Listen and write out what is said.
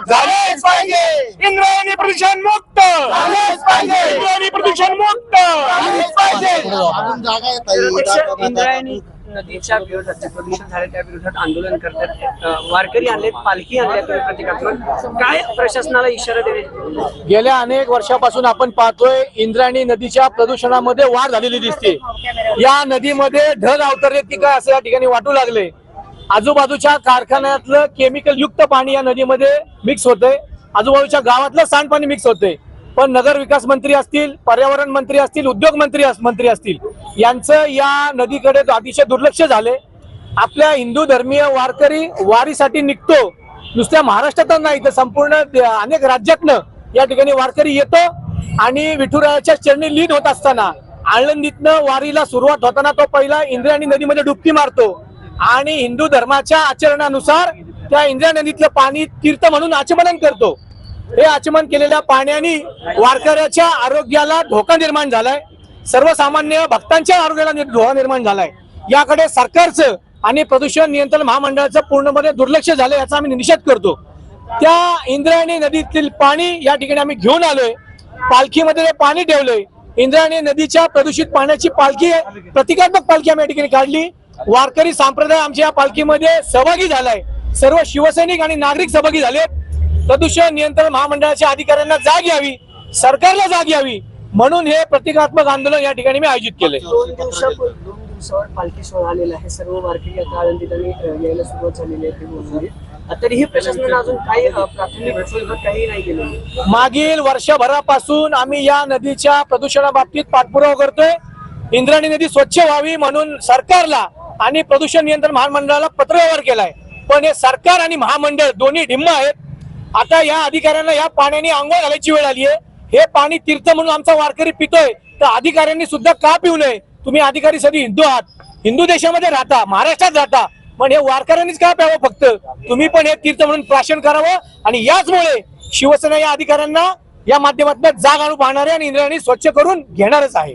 झालेच पाहिजे इंद्रायणी प्रदूषण मुक्त, झालेच पाहिजे इंद्रायणी प्रदूषण मुक्त, झालेच पाहिजे. इंद्रायणी नदीच्या विरोधात जे प्रदूषण झाले त्या विरोधात आंदोलन करतात, वारकरी आणले, पालखी आणल्या प्रतिकात्मक. काय प्रशासनाला इशारा देणे? गेल्या अनेक वर्षापासून आपण पाहतोय इंद्रायणी नदीच्या प्रदूषणामध्ये वाढ झालेली दिसते. या नदीमध्ये ढग अवतरले की काय असं या ठिकाणी वाटू लागले. आजूबाजूच्या कारखान्यातलं केमिकल युक्त पाणी या नदीमध्ये मिक्स होतंय, आजूबाजूच्या गावातलं सांडपाणी मिक्स होतंय. पण नगर विकास मंत्री असतील, पर्यावरण मंत्री असतील, उद्योग मंत्री असतील, यांचं या नदीकडे अतिशय दुर्लक्ष झाले. आपल्या हिंदू धर्मीय वारकरी वारीसाठी निघतो, नुसत्या महाराष्ट्रातच नाही तर संपूर्ण अनेक राज्यातनं या ठिकाणी वारकरी येतो आणि विठुरायाच्या चरणी लीन होत असताना आळंदीतनं वारीला सुरुवात होताना तो पहिला इंद्रायणी नदीमध्ये डुबकी मारतो आणि हिंदू धर्माच्या आचरणानुसार त्या इंद्रायणी नदीतलं पाणी तीर्थ म्हणून आचमन करतो. हे आचमन केलेल्या पाण्याने वारकऱ्याच्या आरोग्याला धोका निर्माण झालाय, सर्वसामान्य भक्तांच्या आरोग्याला धोका निर्माण झालाय. याकडे सरकारचं आणि प्रदूषण नियंत्रण महामंडळाचं पूर्णपणे दुर्लक्ष झालं, याचा आम्ही निषेध करतो. त्या इंद्रायणी नदीतील पाणी या ठिकाणी आम्ही घेऊन आलोय, पालखीमध्ये पाणी ठेवलंय. इंद्रायणी नदीच्या प्रदूषित पाण्याची पालखी, प्रतिकात्मक पालखी आम्ही या ठिकाणी काढली. वारकरी संप्रदाय आमच्या या पालखीमध्ये सहभागी झालाय, सर्व शिवसैनिक आणि नागरिक सहभागी झाले. प्रदूषण नियंत्रण महामंडळाच्या अधिकाऱ्यांना जाग यावी, सरकारला जाग यावी म्हणून हे प्रतिकात्मक आंदोलन या ठिकाणी मी आयोजित केले. 2 दिवसावर पालखी सोहळा आलेला आहे, सर्व वारकरी आता आळंदीत यायला सुरुवात झालेली आहे. तरीही प्रशासनाने अजून काही प्राथमिक काही नाही केलं. मागील वर्षभरापासून आम्ही या नदीच्या प्रदूषणाबाबतीत पाठपुरावा करतोय. इंद्रायणी नदी स्वच्छ व्हावी म्हणून सरकारला आणि प्रदूषण नियंत्रण महामंडळाला पत्रव्यवहार केलाय, पण हे सरकार आणि महामंडळ दोन्ही ढिम्म आहेत. आता या अधिकाऱ्यांना या पाण्याने आंघोळ घालायची वेळ आली आहे. हे पाणी तीर्थ म्हणून आमचा वारकरी पितोय, तर अधिकाऱ्यांनी सुद्धा का पिऊ नये? तुम्ही अधिकारी सगळी हिंदू आहात, हिंदू देशामध्ये राहता, महाराष्ट्रात राहता, पण हे वारकऱ्यांनीच का प्यावं? फक्त तुम्ही पण हे तीर्थ म्हणून प्राशन करावं. आणि याचमुळे शिवसेना या अधिकाऱ्यांना या माध्यमातून जाग आणू पाहणार आहे आणि इंद्रायणी स्वच्छ करून घेणारच आहे.